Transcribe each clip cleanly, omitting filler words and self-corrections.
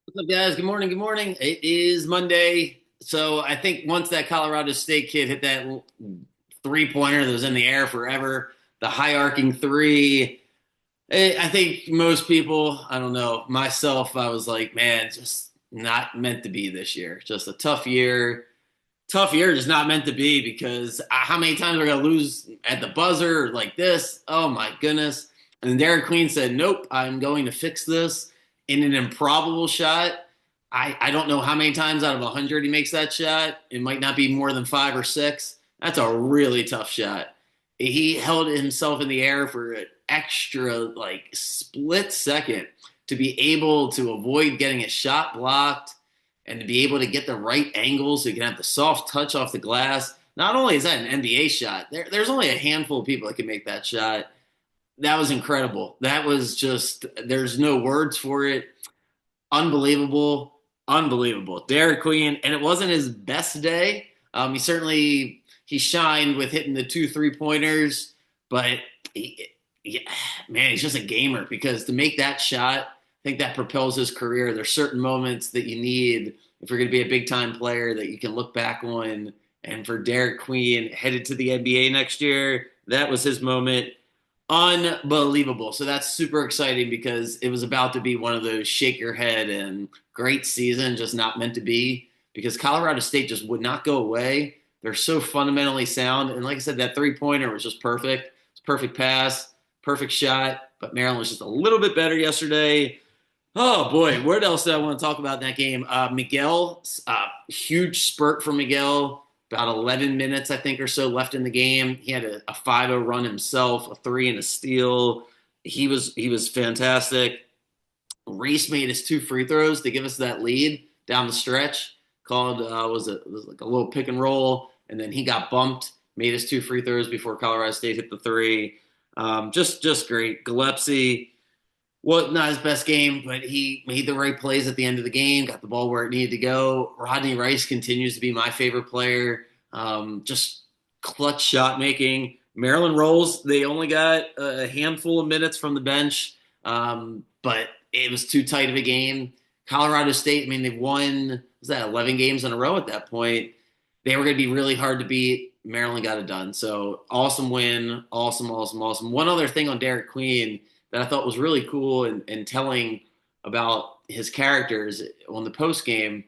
What's up, guys? Good morning. Good morning. It is Monday. So I think once that Colorado State kid hit that three-pointer that was in the air forever, the high arcing three, I think most people, I don't know, myself, I was like, man, just not meant to be this year. Just a tough year. Tough year, just not meant to be because how many times are we going to lose at the buzzer like this? Oh, my goodness. And then Derik Queen said, nope, I'm going to fix this in an improbable shot. I don't know how many times out of 100 he makes that shot. It might not be more than five or six. That's a really tough shot. He held himself in the air for an extra, like, split second to be able to avoid getting a shot blocked and to be able to get the right angle so you can have the soft touch off the glass. Not only is that an NBA shot, there's only a handful of people that can make that shot. That was incredible. That was just, there's no words for it. Unbelievable. Unbelievable. Derik Queen, and it wasn't his best day. He shined with hitting the two 3-pointers, but yeah, man, he's just a gamer because to make that shot, I think that propels his career. There's certain moments that you need if you're going to be a big time player that you can look back on. And for Derik Queen headed to the NBA next year, that was his moment. Unbelievable. So that's super exciting because it was about to be one of those shake your head and great season, just not meant to be because Colorado State just would not go away. They're so fundamentally sound. And like I said, that 3-pointer was just perfect. It's a perfect pass, perfect shot. But Maryland was just a little bit better yesterday. Oh boy, what else did I want to talk about in that game? Miguel, huge spurt for Miguel. About 11 minutes, I think, or so left in the game. He had a 5-0 run himself, a three and a steal. He was fantastic. Reese made his two free throws to give us that lead down the stretch. Called was like a little pick and roll, and then he got bumped. Made his two free throws before Colorado State hit the three. Just great. Gillespie, well, not his best game, but he made the right plays at the end of the game, got the ball where it needed to go. Rodney Rice continues to be my favorite player. Just clutch shot making. Maryland rolls. They only got a handful of minutes from the bench, but it was too tight of a game. Colorado State, I mean, they've won, was that 11 games in a row at that point? They were going to be really hard to beat. Maryland got it done. So awesome win. Awesome, awesome, awesome. One other thing on Derik Queen that I thought was really cool and telling about his characters on the post game.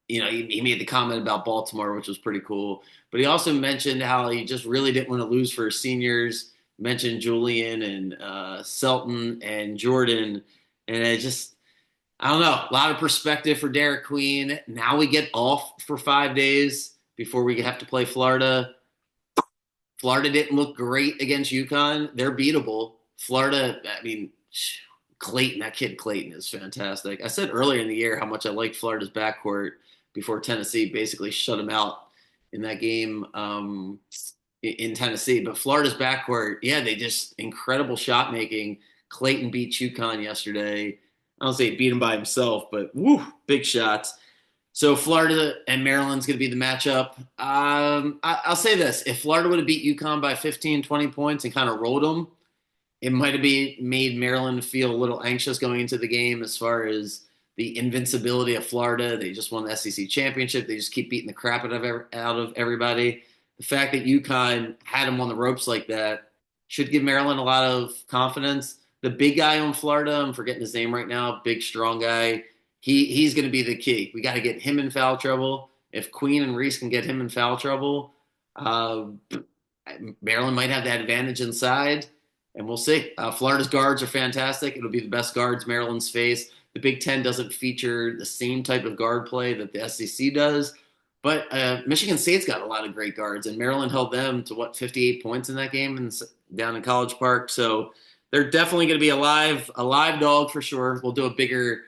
He made the comment about Baltimore, which was pretty cool. But he also mentioned how he just really didn't want to lose for his seniors. Mentioned Julian and Selton and Jordan, and I don't know, a lot of perspective for Derik Queen. Now we get off for 5 days before we have to play Florida. Florida didn't look great against UConn. They're beatable. Florida, I mean, Clayton, that kid Clayton is fantastic. I said earlier in the year how much I liked Florida's backcourt before Tennessee basically shut them out in that game in Tennessee. But Florida's backcourt, yeah, they just incredible shot making. Clayton beat UConn yesterday. I don't say he beat him by himself, but woo, big shots. So Florida and Maryland's going to be the matchup. I'll say this: if Florida would have beat UConn by 15, 20 points and kind of rolled them, it might have made Maryland feel a little anxious going into the game as far as the invincibility of Florida. They just won the SEC championship. They just keep beating the crap out of everybody. The fact that UConn had them on the ropes like that should give Maryland a lot of confidence. The big guy on Florida, I'm forgetting his name right now, big strong guy. He's going to be the key. We got to get him in foul trouble. If Queen and Reese can get him in foul trouble, uh, Maryland might have that advantage inside, and we'll see. Florida's guards are fantastic. It'll be the best guards Maryland's face. The Big Ten doesn't feature the same type of guard play that the SEC does, but Michigan State's got a lot of great guards, and Maryland held them to 58 points in that game down in College Park. So they're definitely going to be a live dog for sure. We'll do a bigger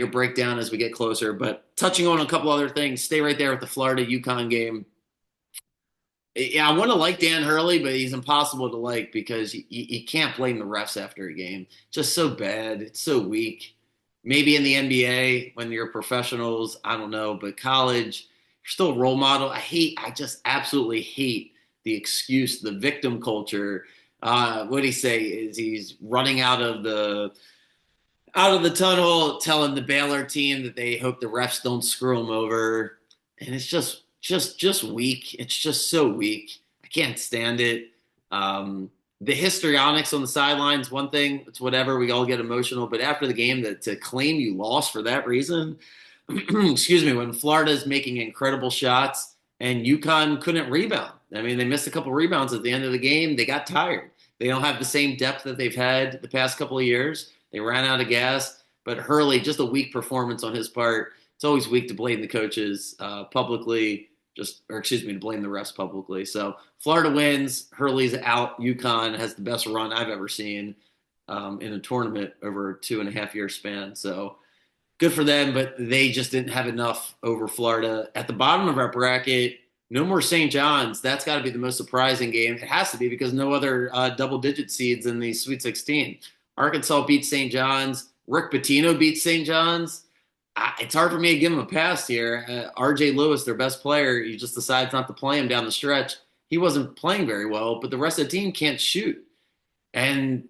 breakdown as we get closer. But touching on a couple other things, stay right there with the Florida UConn game. Yeah, I want to like Dan Hurley, but he's impossible to like because you can't blame the refs after a game. Just so bad. It's so weak. Maybe in the NBA when you're professionals, I don't know, but college, you're still a role model. I just absolutely hate the excuse, the victim culture. What did he say? Is he's running out of the out of the tunnel telling the Baylor team that they hope the refs don't screw them over, and it's just weak. It's just so weak. I can't stand it. Um, the histrionics on the sidelines, one thing. It's whatever. We all get emotional, but after the game, to claim you lost for that reason, excuse me, when Florida's making incredible shots and UConn couldn't rebound. I mean, they missed a couple rebounds at the end of the game. They got tired. They don't have the same depth that they've had the past couple of years. They ran out of gas. But Hurley, just a weak performance on his part. It's always weak to blame the coaches publicly, or excuse me, to blame the refs publicly. So Florida wins. Hurley's out. UConn has the best run I've ever seen in a tournament over a 2.5 year span. So good for them, but they just didn't have enough over Florida. At the bottom of our bracket, no more St. John's. That's got to be the most surprising game. It has to be because no other double-digit seeds in the Sweet 16. Arkansas beats St. John's. Rick Pitino beats St. John's. It's hard for me to give him a pass here. R.J. Lewis, their best player, you just decided not to play him down the stretch. He wasn't playing very well, but the rest of the team can't shoot. And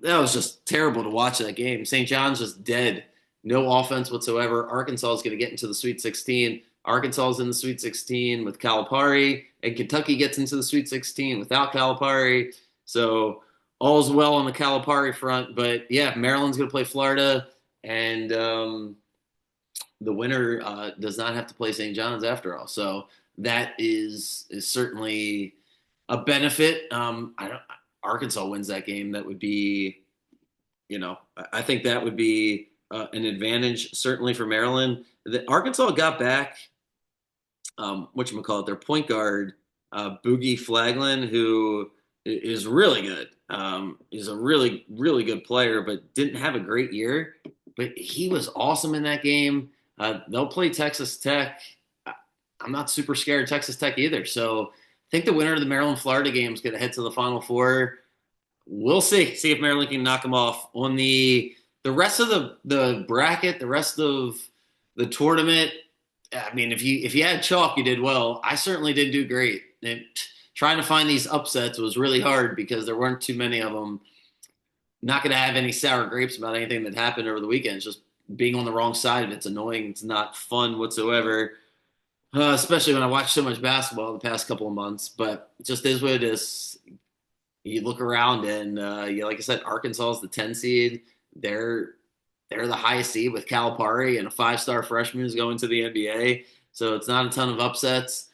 that was just terrible to watch that game. St. John's just dead. No offense whatsoever. Arkansas is going to get into the Sweet 16. Arkansas is in the Sweet 16 with Calipari, and Kentucky gets into the Sweet 16 without Calipari. So all's well on the Calipari front. But yeah, Maryland's going to play Florida, and the winner does not have to play St. John's after all. So that is certainly a benefit. Arkansas wins that game. That would be, I think that would be an advantage certainly for Maryland. Arkansas got back their point guard, Boogie Flaglin, who is really good. He's a really, really good player, but didn't have a great year. But he was awesome in that game. They'll play Texas Tech. I'm not super scared of Texas Tech either. So I think the winner of the Maryland-Florida game is going to head to the Final Four. We'll see if Maryland can knock them off. On the rest of the bracket, the rest of the tournament, I mean, if you had chalk, you did well. I certainly didn't do great. Trying to find these upsets was really hard because there weren't too many of them. Not going to have any sour grapes about anything that happened over the weekend. It's just being on the wrong side of it's annoying. It's not fun whatsoever, especially when I watch so much basketball the past couple of months. But it just is what it is. You look around and, like I said, Arkansas is the 10 seed. They're the highest seed with Calipari, and a 5-star freshman is going to the NBA. So it's not a ton of upsets.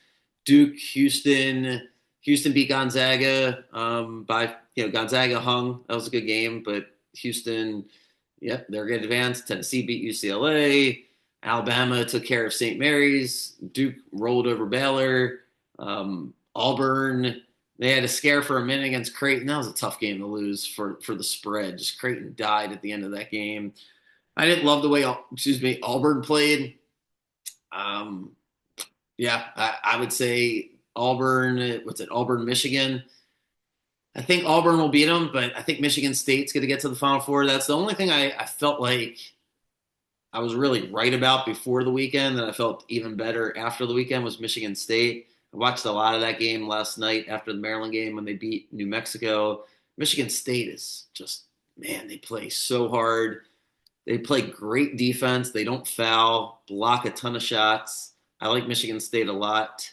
Duke, Houston beat Gonzaga by Gonzaga hung. That was a good game, but Houston, they're going to advance. Tennessee beat UCLA. Alabama took care of St. Mary's. Duke rolled over Baylor. Auburn, they had a scare for a minute against Creighton. That was a tough game to lose for the spread. Just Creighton died at the end of that game. I didn't love the way Auburn played. I would say Auburn. What's it? Auburn, Michigan. I think Auburn will beat them, but I think Michigan State's going to get to the Final Four. That's the only thing I felt like I was really right about before the weekend, and I felt even better after the weekend was Michigan State. I watched a lot of that game last night after the Maryland game when they beat New Mexico. Michigan State is just, man, they play so hard. They play great defense. They don't foul, block a ton of shots. I like Michigan State a lot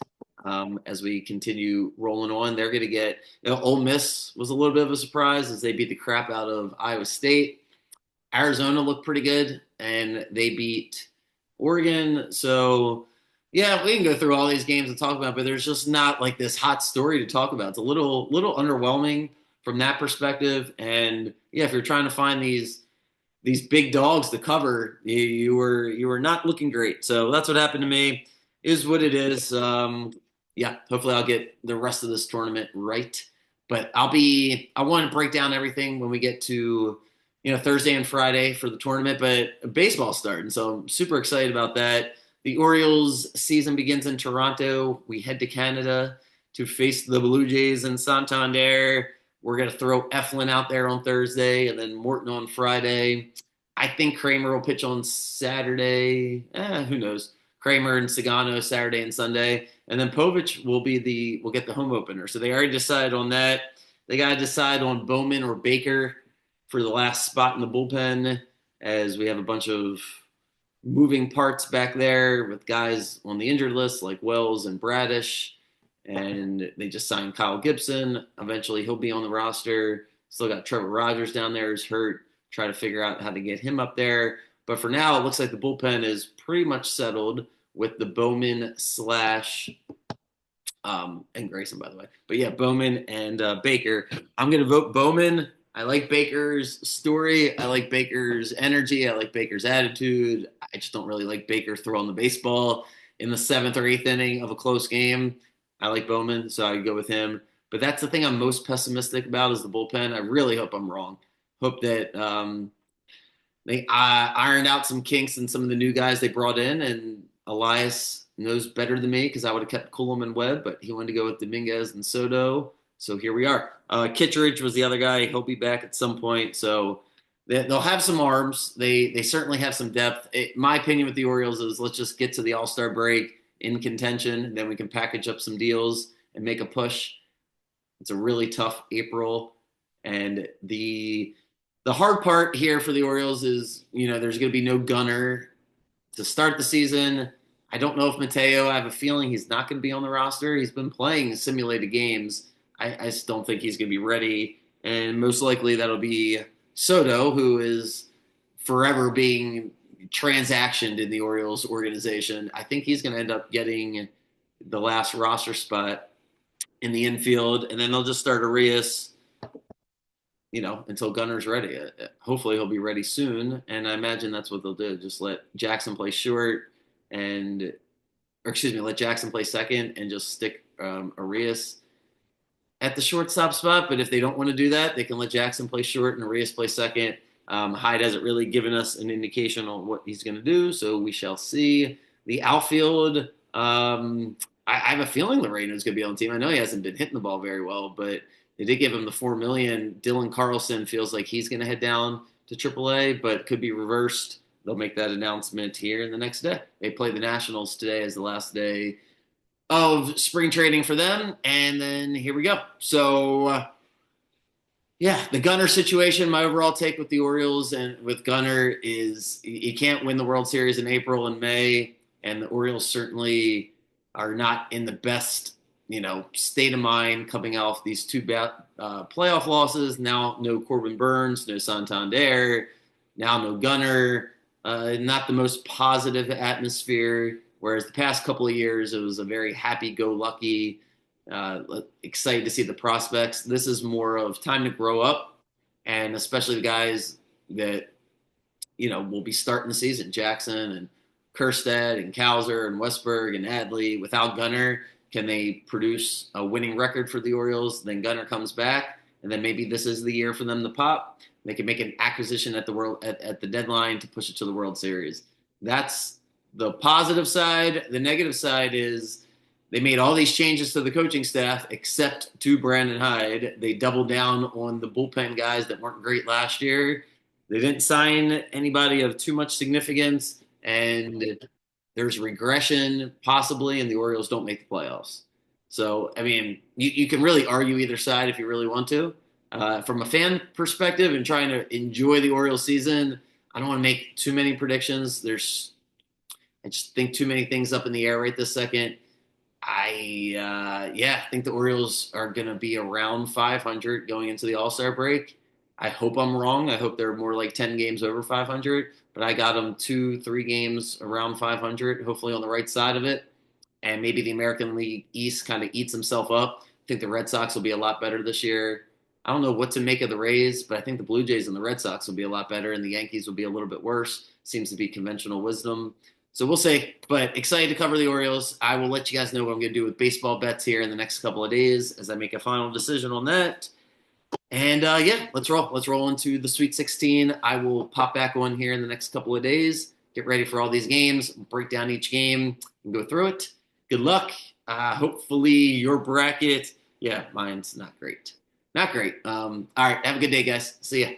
as we continue rolling on. They're going to get Ole Miss was a little bit of a surprise as they beat the crap out of Iowa State. Arizona looked pretty good, and they beat Oregon. So, yeah, we can go through all these games and talk about it, but there's just not like this hot story to talk about. It's a little underwhelming from that perspective. And, yeah, if you're trying to find these big dogs to cover, you were not looking great. So that's what happened to me. Is what it is. Hopefully I'll get the rest of this tournament right. But I want to break down everything when we get to Thursday and Friday for the tournament. But baseball's starting, so I'm super excited about that. The Orioles season begins in Toronto. We head to Canada to face the Blue Jays in Santander. We're going to throw Eflin out there on Thursday and then Morton on Friday. I think Kramer will pitch on Saturday. Who knows? Kramer and Sagano Saturday and Sunday. And then Povich will get the home opener. So they already decided on that. They got to decide on Bowman or Baker for the last spot in the bullpen. as we have a bunch of moving parts back there with guys on the injured list like Wells and Bradish. And they just signed Kyle Gibson. Eventually, he'll be on the roster. Still got Trevor Rogers down there who's hurt. Try to figure out how to get him up there. But for now, it looks like the bullpen is pretty much settled with the Bowman slash and Grayson, by the way. But yeah, Bowman and Baker. I'm going to vote Bowman. I like Baker's story. I like Baker's energy. I like Baker's attitude. I just don't really like Baker throwing the baseball in the seventh or eighth inning of a close game. I like Bowman, so I go with him. But that's the thing I'm most pessimistic about is the bullpen. I really hope I'm wrong. Hope that they ironed out some kinks in some of the new guys they brought in, and Elias knows better than me because I would have kept Coulomb and Webb, but he wanted to go with Dominguez and Soto. So here we are. Kittredge was the other guy. He'll be back at some point. So they'll have some arms. They certainly have some depth. My opinion with the Orioles is let's just get to the All-Star break in contention, and then we can package up some deals and make a push. It's a really tough April. And the hard part here for the Orioles is, there's going to be no Gunner to start the season. I don't know if Mateo, I have a feeling he's not going to be on the roster. He's been playing simulated games. I just don't think he's going to be ready. And most likely that'll be Soto, who is forever being transactioned in the Orioles organization. I think he's going to end up getting the last roster spot in the infield. And then they'll just start Arias, until Gunner's ready. Hopefully he'll be ready soon. And I imagine that's what they'll do. Just let Jackson play short let Jackson play second and just stick Arias at the shortstop spot. But if they don't want to do that, they can let Jackson play short and Arias play second. Hyde hasn't really given us an indication on what he's going to do, so we shall see. The outfield, I have a feeling Loreno's going to be on the team. I know he hasn't been hitting the ball very well, but they did give him the $4 million. Dylan Carlson feels like he's going to head down to AAA, but could be reversed. They'll make that announcement here in the next day. They play the Nationals today as the last day of spring training for them, and then here we go. So, the Gunner situation, my overall take with the Orioles and with Gunner is you can't win the World Series in April and May, and the Orioles certainly are not in the best, state of mind coming off these two playoff losses. Now no Corbin Burns, no Santander, now no Gunner. Not the most positive atmosphere, whereas the past couple of years it was a very happy-go-lucky, excited to see the prospects. This is more of time to grow up, and especially the guys that will be starting the season, Jackson and Kjerstad and Kowser and Westberg and Adley. Without Gunner, can they produce a winning record for the Orioles? Then Gunner comes back, and then maybe this is the year for them to pop. They can make an acquisition at the deadline to push it to the World Series. That's the positive side. The negative side is they made all these changes to the coaching staff except to Brandon Hyde. They doubled down on the bullpen guys that weren't great last year. They didn't sign anybody of too much significance, and there's regression possibly, and the Orioles don't make the playoffs. So, you can really argue either side if you really want to. From a fan perspective and trying to enjoy the Orioles season, I don't want to make too many predictions. I just think too many things up in the air right this second. I think the Orioles are going to be around 500 going into the All-Star break. I hope I'm wrong. I hope they're more like 10 games over 500, but I got them 2-3 games around 500, hopefully on the right side of it. And maybe the American League East kind of eats himself up. I think the Red Sox will be a lot better this year. I don't know what to make of the Rays, but I think the Blue Jays and the Red Sox will be a lot better, and the Yankees will be a little bit worse. Seems to be conventional wisdom. So we'll see. But excited to cover the Orioles. I will let you guys know what I'm going to do with baseball bets here in the next couple of days as I make a final decision on that. And, let's roll. Let's roll into the Sweet 16. I will pop back on here in the next couple of days. Get ready for all these games. Break down each game and go through it. Good luck. Hopefully your bracket. Yeah, mine's not great. Not great. All right. Have a good day, guys. See ya.